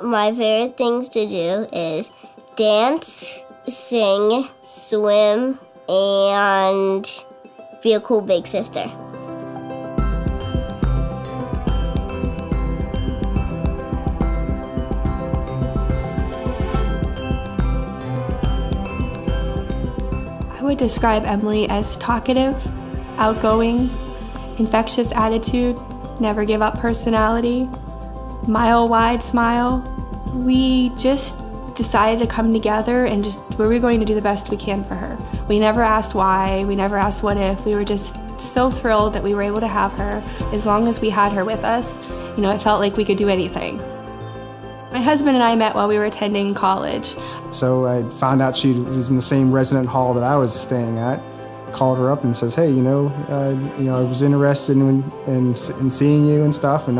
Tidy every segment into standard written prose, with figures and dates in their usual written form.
My favorite things to do is dance, sing, swim, and be a cool big sister. I would describe Emily as talkative, outgoing, infectious attitude, never give up personality, mile-wide smile. We just decided to come together and we were going to do the best we can for her. We never asked why, we never asked what if. We were just so thrilled that we were able to have her. As long as we had her with us, it felt like we could do anything. My husband and I met while we were attending college. So I found out she was in the same resident hall that I was staying at. Called her up and says, "Hey, I was interested in seeing you and stuff, and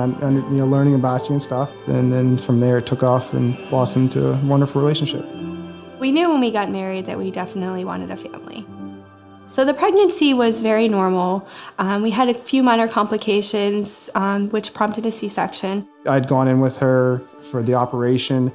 learning about you and stuff." And then from there, it took off and blossomed into a wonderful relationship. We knew when we got married that we definitely wanted a family. So the pregnancy was very normal. We had a few minor complications, which prompted a C-section. I'd gone in with her for the operation.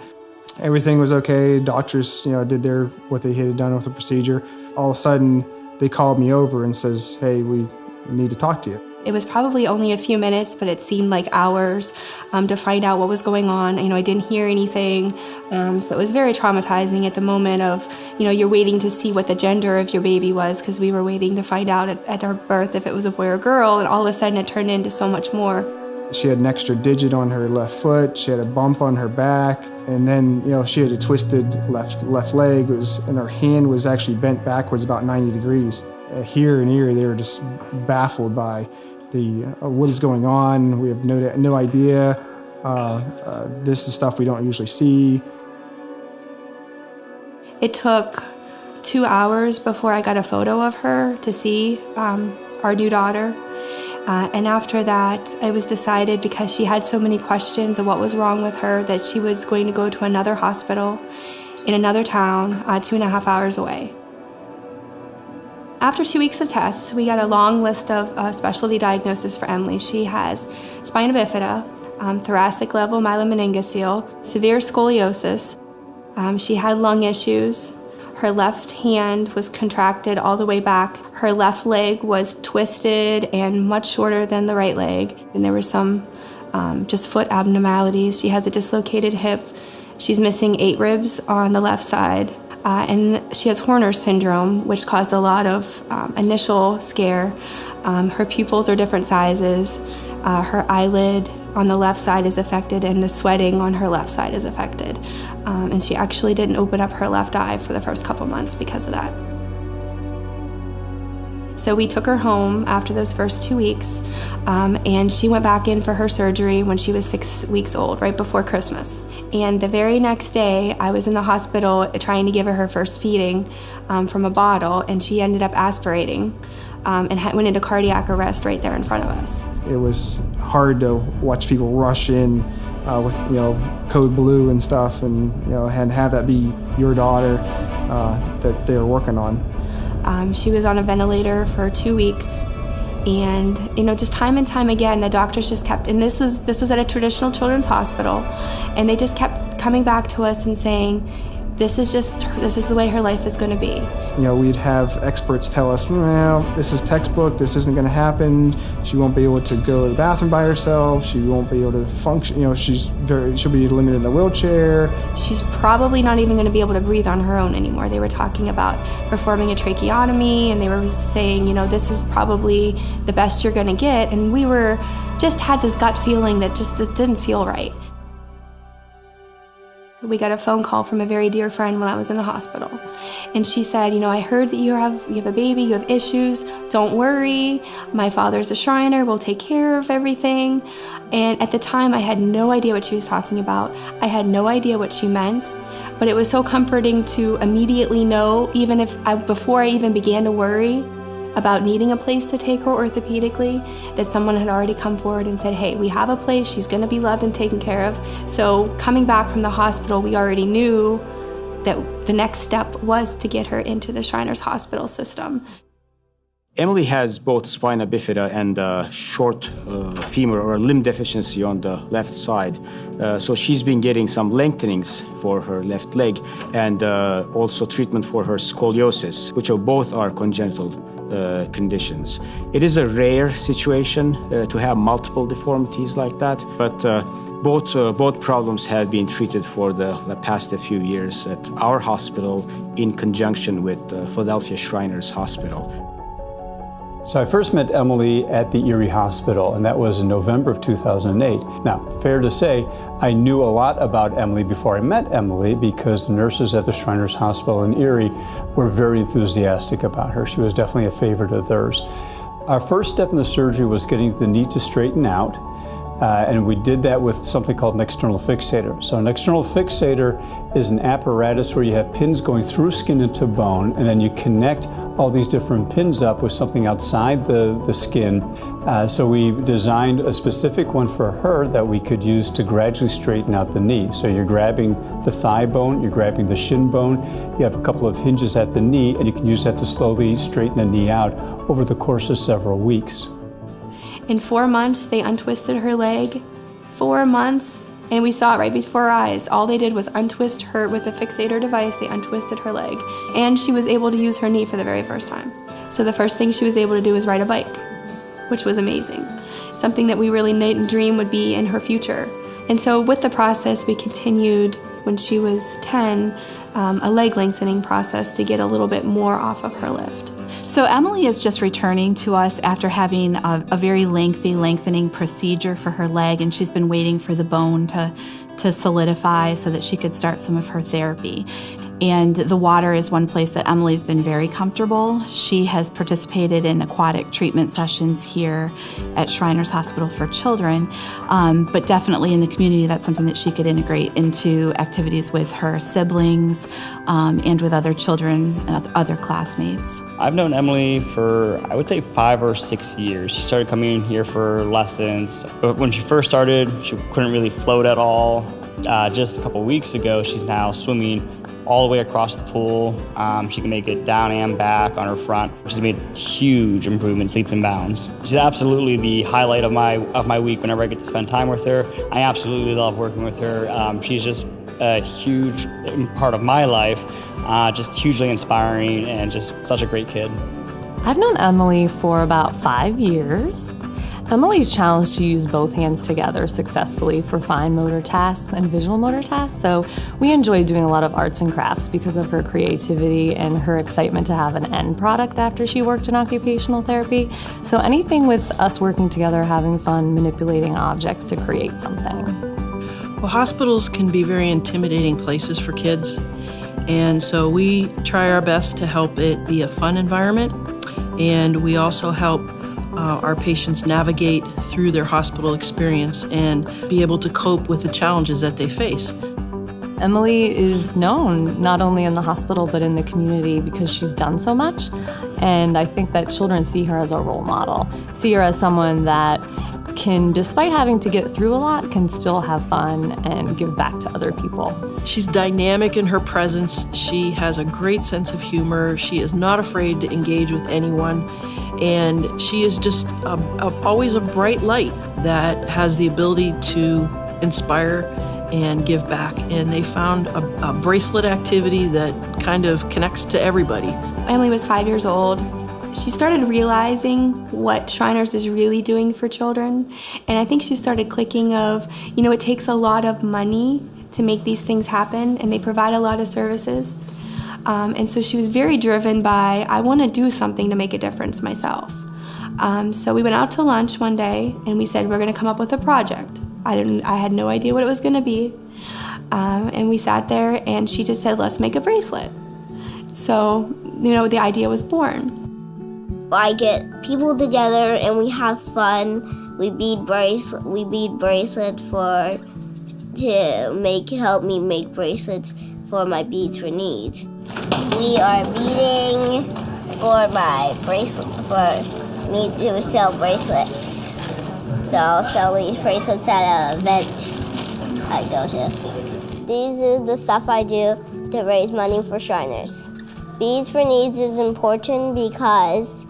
Everything was okay. Doctors, did what they had done with the procedure. All of a sudden, they called me over and says, "Hey, we need to talk to you." It was probably only a few minutes, but it seemed like hours to find out what was going on. I didn't hear anything. It was very traumatizing at the moment of, you're waiting to see what the gender of your baby was, because we were waiting to find out at our birth if it was a boy or girl, and all of a sudden it turned into so much more. She had an extra digit on her left foot. She had a bump on her back, and then she had a twisted left leg. And her hand was actually bent backwards about 90 degrees. Here and here, they were just baffled by what is going on. We have no idea. This is stuff we don't usually see. It took 2 hours before I got a photo of her to see our new daughter. And after that, it was decided, because she had so many questions of what was wrong with her, that she was going to go to another hospital in another town, 2.5 hours away. After 2 weeks of tests, we got a long list of specialty diagnoses for Emily. She has spina bifida, thoracic level myelomeningocele, severe scoliosis. She had lung issues. Her left hand was contracted all the way back. Her left leg was twisted and much shorter than the right leg. And there were some just foot abnormalities. She has a dislocated hip. She's missing 8 ribs on the left side. And she has Horner syndrome, which caused a lot of initial scare. Her pupils are different sizes. Her eyelid on the left side is affected, and the sweating on her left side is affected. And she actually didn't open up her left eye for the first couple months because of that. So we took her home after those first 2 weeks, and she went back in for her surgery when she was 6 weeks old, right before Christmas. And the very next day, I was in the hospital trying to give her first feeding from a bottle, and she ended up aspirating and went into cardiac arrest right there in front of us. It was hard to watch people rush in with code blue and stuff, and and have that be your daughter that they were working on. She was on a ventilator for 2 weeks, and just time and time again, the doctors just kept, and this was at a traditional children's hospital, and they just kept coming back to us and saying, this is the way her life is going to be. We'd have experts tell us, well, this is textbook, this isn't going to happen. She won't be able to go to the bathroom by herself. She won't be able to function. She'll be limited in a wheelchair. She's probably not even going to be able to breathe on her own anymore. They were talking about performing a tracheotomy, and they were saying, this is probably the best you're going to get. And we just had this gut feeling that it didn't feel right. We got a phone call from a very dear friend when I was in the hospital. And she said, I heard that you have a baby, you have issues. Don't worry. My father's a Shriner. We'll take care of everything. And at the time, I had no idea what she was talking about. I had no idea what she meant. But it was so comforting to immediately know, even before I even began to worry about needing a place to take her orthopedically, that someone had already come forward and said, hey, we have a place, she's gonna be loved and taken care of. So coming back from the hospital, we already knew that the next step was to get her into the Shriners Hospital system. Emily has both spina bifida and short femur or limb deficiency on the left side. So she's been getting some lengthenings for her left leg and also treatment for her scoliosis, which both are congenital conditions. It is a rare situation to have multiple deformities like that, but both problems have been treated for the past few years at our hospital in conjunction with Philadelphia Shriners Hospital. So I first met Emily at the Erie Hospital, and that was in November of 2008. Now, fair to say, I knew a lot about Emily before I met Emily because the nurses at the Shriners Hospital in Erie were very enthusiastic about her. She was definitely a favorite of theirs. Our first step in the surgery was getting the knee to straighten out, and we did that with something called an external fixator. So an external fixator is an apparatus where you have pins going through skin into bone, and then you connect all these different pins up with something outside the skin. So we designed a specific one for her that we could use to gradually straighten out the knee. So you're grabbing the thigh bone, you're grabbing the shin bone, you have a couple of hinges at the knee, and you can use that to slowly straighten the knee out over the course of several weeks. In 4 months, they untwisted her leg. 4 months, and we saw it right before our eyes. All they did was untwist her with a fixator device. They untwisted her leg. And she was able to use her knee for the very first time. So the first thing she was able to do was ride a bike, which was amazing. Something that we really didn't dream would be in her future. And so with the process, we continued when she was 10, a leg lengthening process to get a little bit more off of her lift. So Emily is just returning to us after having a very lengthy lengthening procedure for her leg, and she's been waiting for the bone to solidify so that she could start some of her therapy. And the water is one place that Emily's been very comfortable. She has participated in aquatic treatment sessions here at Shriners Hospital for Children, but definitely in the community, that's something that she could integrate into activities with her siblings and with other children and other classmates. I've known Emily for, I would say, 5 or 6 years. She started coming in here for lessons, but when she first started, she couldn't really float at all. Just a couple weeks ago, she's now swimming all the way across the pool. She can make it down and back on her front. She's made huge improvements, leaps and bounds. She's absolutely the highlight of my week whenever I get to spend time with her. I absolutely love working with her. She's just a huge part of my life, just hugely inspiring and just such a great kid. I've known Emily for about 5 years. Emily's challenged to use both hands together successfully for fine motor tasks and visual motor tasks, so we enjoy doing a lot of arts and crafts because of her creativity and her excitement to have an end product after she worked in occupational therapy. So anything with us working together, having fun, manipulating objects to create something. Well, hospitals can be very intimidating places for kids, and so we try our best to help it be a fun environment, and we also help our patients navigate through their hospital experience and be able to cope with the challenges that they face. Emily is known not only in the hospital but in the community because she's done so much, and I think that children see her as a role model, see her as someone that can, despite having to get through a lot, can still have fun and give back to other people. She's dynamic in her presence. She has a great sense of humor. She is not afraid to engage with anyone. And she is just always a bright light that has the ability to inspire and give back. And they found a bracelet activity that kind of connects to everybody. Emily was 5 years old. She started realizing what Shriners is really doing for children. And I think she started clicking of, it takes a lot of money to make these things happen, and they provide a lot of services. And so she was very driven by, I want to do something to make a difference myself. So we went out to lunch one day and we said, we're going to come up with a project. I had no idea what it was going to be. And we sat there and she just said, let's make a bracelet. So, the idea was born. I get people together and we have fun. We bead bracelets help me make bracelets for my Beads for Needs. We are beading for my bracelet, for me to sell bracelets. So I'll sell these bracelets at an event I go to. These are the stuff I do to raise money for Shriners. Beads for Needs is important because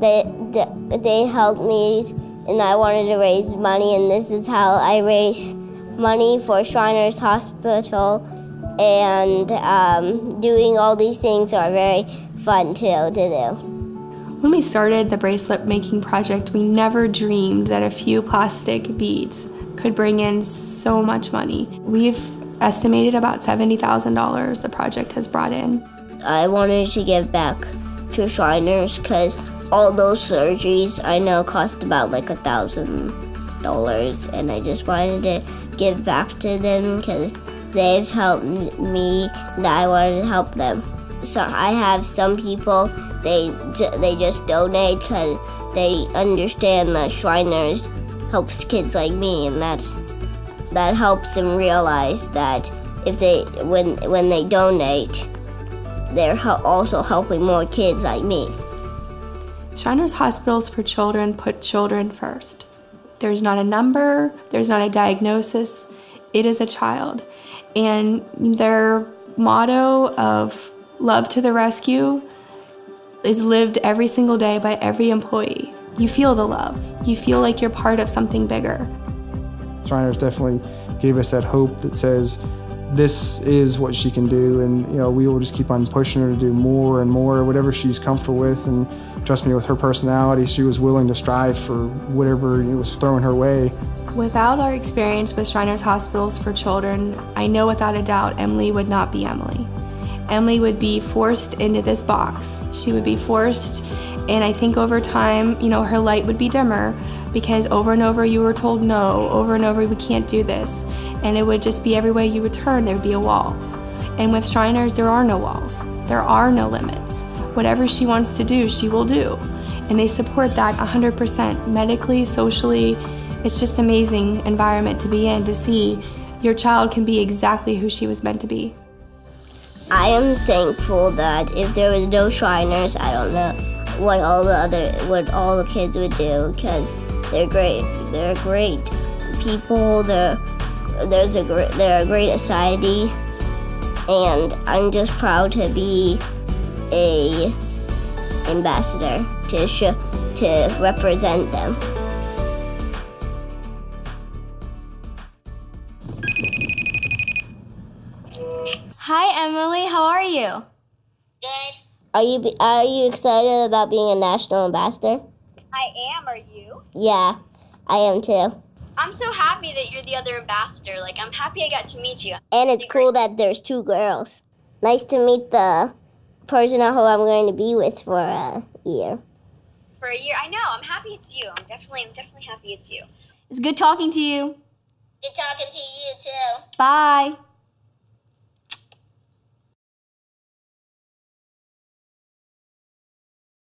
they helped me, and I wanted to raise money, and this is how I raise money for Shriners Hospital. And doing all these things are very fun too to do. When we started the bracelet making project, we never dreamed that a few plastic beads could bring in so much money. We've estimated about $70,000 the project has brought in. I wanted to give back to Shriners because all those surgeries I know cost about like $1,000, and I just wanted to give back to them because they've helped me and I wanted to help them. So I have some people, they just donate because they understand that Shriners helps kids like me, and that helps them realize that if when they donate, they're also helping more kids like me. Shriners Hospitals for Children put children first. There's not a number, there's not a diagnosis, it is a child. And their motto of love to the rescue is lived every single day by every employee. You feel the love. You feel like you're part of something bigger. Shriners definitely gave us that hope that says this is what she can do, and we will just keep on pushing her to do more and more, whatever she's comfortable with. And trust me, with her personality, she was willing to strive for whatever was thrown her way. Without our experience with Shriners Hospitals for Children, I know without a doubt Emily would not be Emily. Emily would be forced into this box. She would be forced, and I think over time, her light would be dimmer because over and over you were told no, over and over we can't do this. And it would just be every way you would turn, there would be a wall. And with Shriners, there are no walls. There are no limits. Whatever she wants to do, she will do. And they support that 100%, medically, socially. It's just an amazing environment to be in, to see your child can be exactly who she was meant to be. I am thankful that if there was no Shriners, I don't know what all the kids would do, because they're great. They're great people. They're a great society, and I'm just proud to be a ambassador to represent them. Hi, Emily. How are you? Good. Are you excited about being a national ambassador? I am. Are you? Yeah, I am too. I'm so happy that you're the other ambassador. I'm happy I got to meet you. And it's cool that there's 2 girls. Nice to meet the person who I'm going to be with for a year. For a year? I know. I'm happy it's you. I'm definitely happy it's you. It's good talking to you. Good talking to you too. Bye.